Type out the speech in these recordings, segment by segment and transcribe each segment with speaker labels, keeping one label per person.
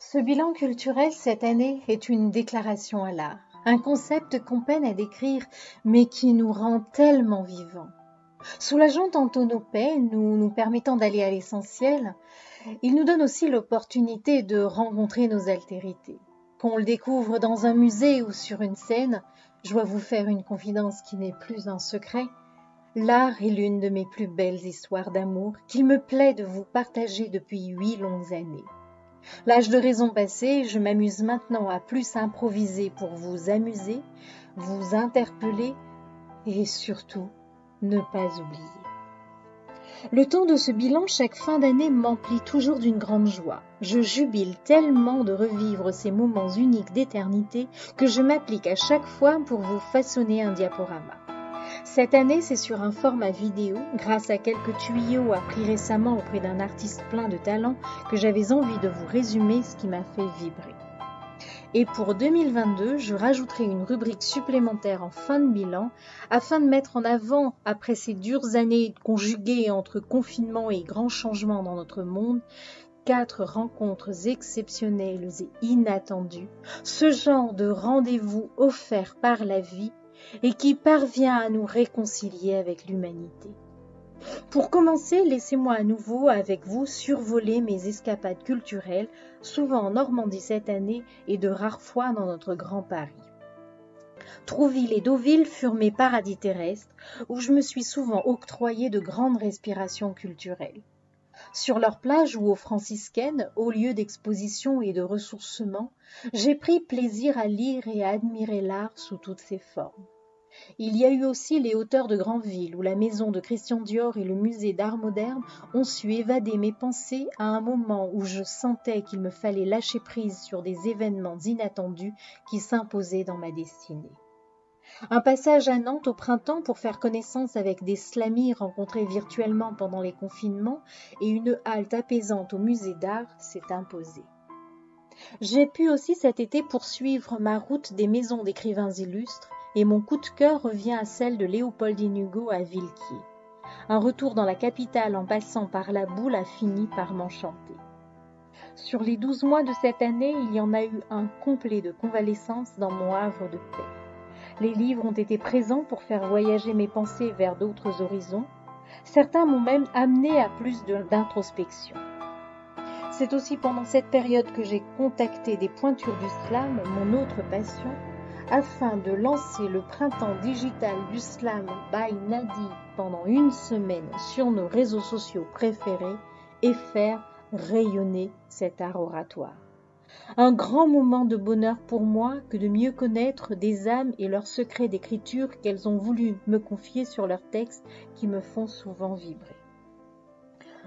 Speaker 1: Ce bilan culturel cette année est une déclaration à l'art, un concept qu'on peine à décrire mais qui nous rend tellement vivants. Soulageant tantôt nos peines ou nous permettant d'aller à l'essentiel, il nous donne aussi l'opportunité de rencontrer nos altérités. Qu'on le découvre dans un musée ou sur une scène, je dois vous faire une confidence qui n'est plus un secret. L'art est l'une de mes plus belles histoires d'amour qu'il me plaît de vous partager depuis 8 longues années. L'âge de raison passé, je m'amuse maintenant à plus improviser pour vous amuser, vous interpeller et surtout ne pas oublier. Le temps de ce bilan chaque fin d'année m'emplit toujours d'une grande joie. Je jubile tellement de revivre ces moments uniques d'éternité que je m'applique à chaque fois pour vous façonner un diaporama. Cette année, c'est sur un format vidéo, grâce à quelques tuyaux appris récemment auprès d'un artiste plein de talent, que j'avais envie de vous résumer ce qui m'a fait vibrer. Et pour 2022, je rajouterai une rubrique supplémentaire en fin de bilan, afin de mettre en avant, après ces dures années conjuguées entre confinement et grands changements dans notre monde, 4 rencontres exceptionnelles et inattendues, ce genre de rendez-vous offert par la vie et qui parvient à nous réconcilier avec l'humanité. Pour commencer, laissez-moi à nouveau avec vous survoler mes escapades culturelles, souvent en Normandie cette année et de rares fois dans notre Grand Paris. Trouville et Deauville furent mes paradis terrestres, où je me suis souvent octroyé de grandes respirations culturelles. Sur leurs plages ou aux franciscaines, hauts lieux d'exposition et de ressourcement, j'ai pris plaisir à lire et à admirer l'art sous toutes ses formes. Il y a eu aussi les hauteurs de Granville, où la maison de Christian Dior et le musée d'art moderne ont su évader mes pensées à un moment où je sentais qu'il me fallait lâcher prise sur des événements inattendus qui s'imposaient dans ma destinée. Un passage à Nantes au printemps pour faire connaissance avec des slamis rencontrés virtuellement pendant les confinements et une halte apaisante au musée d'art s'est imposé. J'ai pu aussi cet été poursuivre ma route des maisons d'écrivains illustres et mon coup de cœur revient à celle de Léopoldine Hugo à Villequier. Un retour dans la capitale en passant par la boule a fini par m'enchanter. Sur les 12 mois de cette année, il y en a eu un complet de convalescence dans mon havre de paix. Les livres ont été présents pour faire voyager mes pensées vers d'autres horizons. Certains m'ont même amené à plus d'introspection. C'est aussi pendant cette période que j'ai contacté des pointures du slam, mon autre passion, afin de lancer le printemps digital du slam by Nadi pendant une semaine sur nos réseaux sociaux préférés et faire rayonner cet art oratoire. Un grand moment de bonheur pour moi que de mieux connaître des âmes et leurs secrets d'écriture qu'elles ont voulu me confier sur leurs textes qui me font souvent vibrer.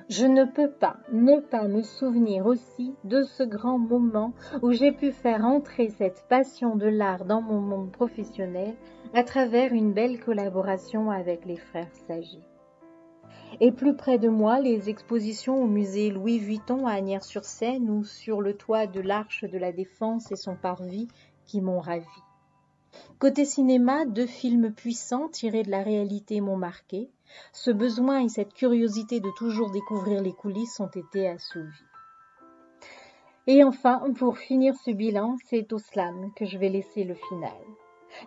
Speaker 1: Je ne peux pas ne pas me souvenir aussi de ce grand moment où j'ai pu faire entrer cette passion de l'art dans mon monde professionnel à travers une belle collaboration avec les frères Saget. Et plus près de moi, les expositions au musée Louis Vuitton à Asnières-sur-Seine ou sur le toit de l'Arche de la Défense et son parvis qui m'ont ravie. Côté cinéma, 2 films puissants tirés de la réalité m'ont marqué. Ce besoin et cette curiosité de toujours découvrir les coulisses ont été assouvis. Et enfin, pour finir ce bilan, c'est au slam que je vais laisser le final.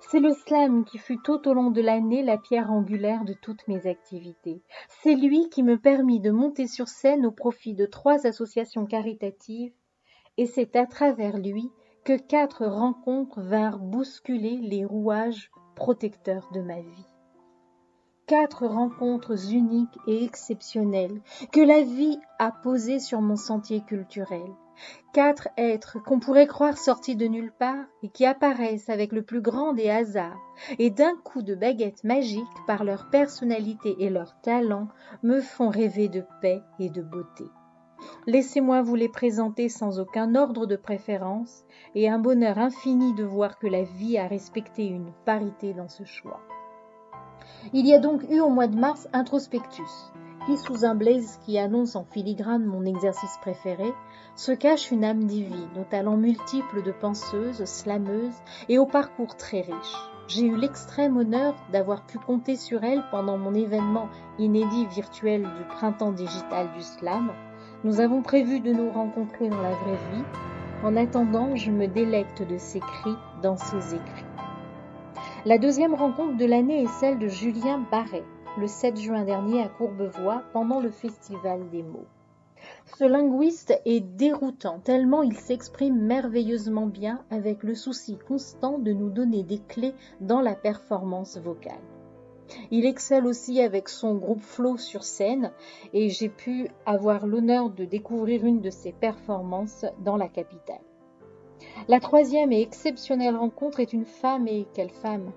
Speaker 1: C'est le slam qui fut tout au long de l'année la pierre angulaire de toutes mes activités. C'est lui qui me permit de monter sur scène au profit de 3 associations caritatives et c'est à travers lui que 4 rencontres vinrent bousculer les rouages protecteurs de ma vie. 4 rencontres uniques et exceptionnelles que la vie a posées sur mon sentier culturel. 4 êtres qu'on pourrait croire sortis de nulle part et qui apparaissent avec le plus grand des hasards et d'un coup de baguette magique par leur personnalité et leur talent me font rêver de paix et de beauté. Laissez-moi vous les présenter sans aucun ordre de préférence et un bonheur infini de voir que la vie a respecté une parité dans ce choix. Il y a donc eu au mois de mars Introspectus, qui sous un blaze qui annonce en filigrane mon exercice préféré, se cache une âme divine, aux talents multiples de penseuse, slameuse et au parcours très riche. J'ai eu l'extrême honneur d'avoir pu compter sur elle pendant mon événement inédit virtuel du printemps digital du slam. Nous avons prévu de nous rencontrer dans la vraie vie. En attendant, je me délecte de ses cris dans ses écrits. La deuxième rencontre de l'année est celle de Julien Barret, le 7 juin dernier à Courbevoie, pendant le Festival des mots. Ce linguiste est déroutant, tellement il s'exprime merveilleusement bien avec le souci constant de nous donner des clés dans la performance vocale. Il excelle aussi avec son groupe Flow sur scène et j'ai pu avoir l'honneur de découvrir une de ses performances dans la capitale. La troisième et exceptionnelle rencontre est une femme, et quelle femme!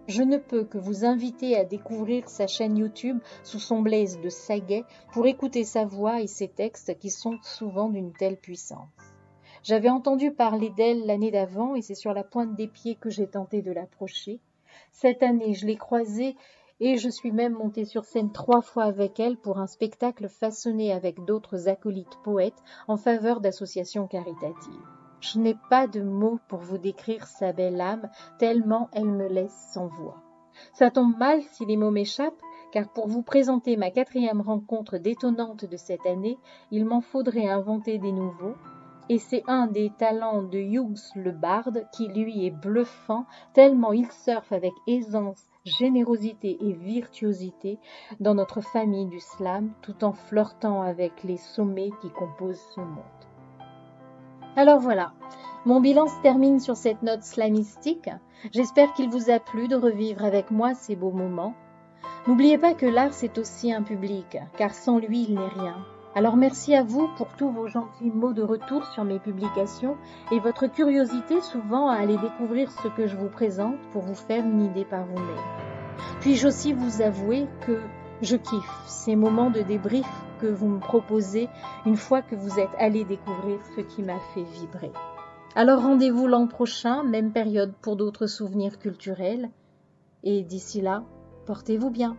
Speaker 1: Je ne peux que vous inviter à découvrir sa chaîne YouTube sous son blaze de Saguet pour écouter sa voix et ses textes qui sont souvent d'une telle puissance. J'avais entendu parler d'elle l'année d'avant et c'est sur la pointe des pieds que j'ai tenté de l'approcher. Cette année, je l'ai croisée et je suis même montée sur scène 3 fois avec elle pour un spectacle façonné avec d'autres acolytes poètes en faveur d'associations caritatives. Je n'ai pas de mots pour vous décrire sa belle âme, tellement elle me laisse sans voix. Ça tombe mal si les mots m'échappent, car pour vous présenter ma 4e rencontre détonnante de cette année, il m'en faudrait inventer des nouveaux, et c'est un des talents de Hughes le barde qui lui est bluffant, tellement il surfe avec aisance, générosité et virtuosité dans notre famille du slam, tout en flirtant avec les sommets qui composent ce monde. Alors voilà, mon bilan se termine sur cette note slamistique. J'espère qu'il vous a plu de revivre avec moi ces beaux moments. N'oubliez pas que l'art c'est aussi un public, car sans lui il n'est rien. Alors merci à vous pour tous vos gentils mots de retour sur mes publications et votre curiosité souvent à aller découvrir ce que je vous présente pour vous faire une idée par vous-même. Puis-je aussi vous avouer que je kiffe ces moments de débrief que vous me proposez une fois que vous êtes allé découvrir ce qui m'a fait vibrer. Alors rendez-vous l'an prochain, même période pour d'autres souvenirs culturels. Et d'ici là, portez-vous bien.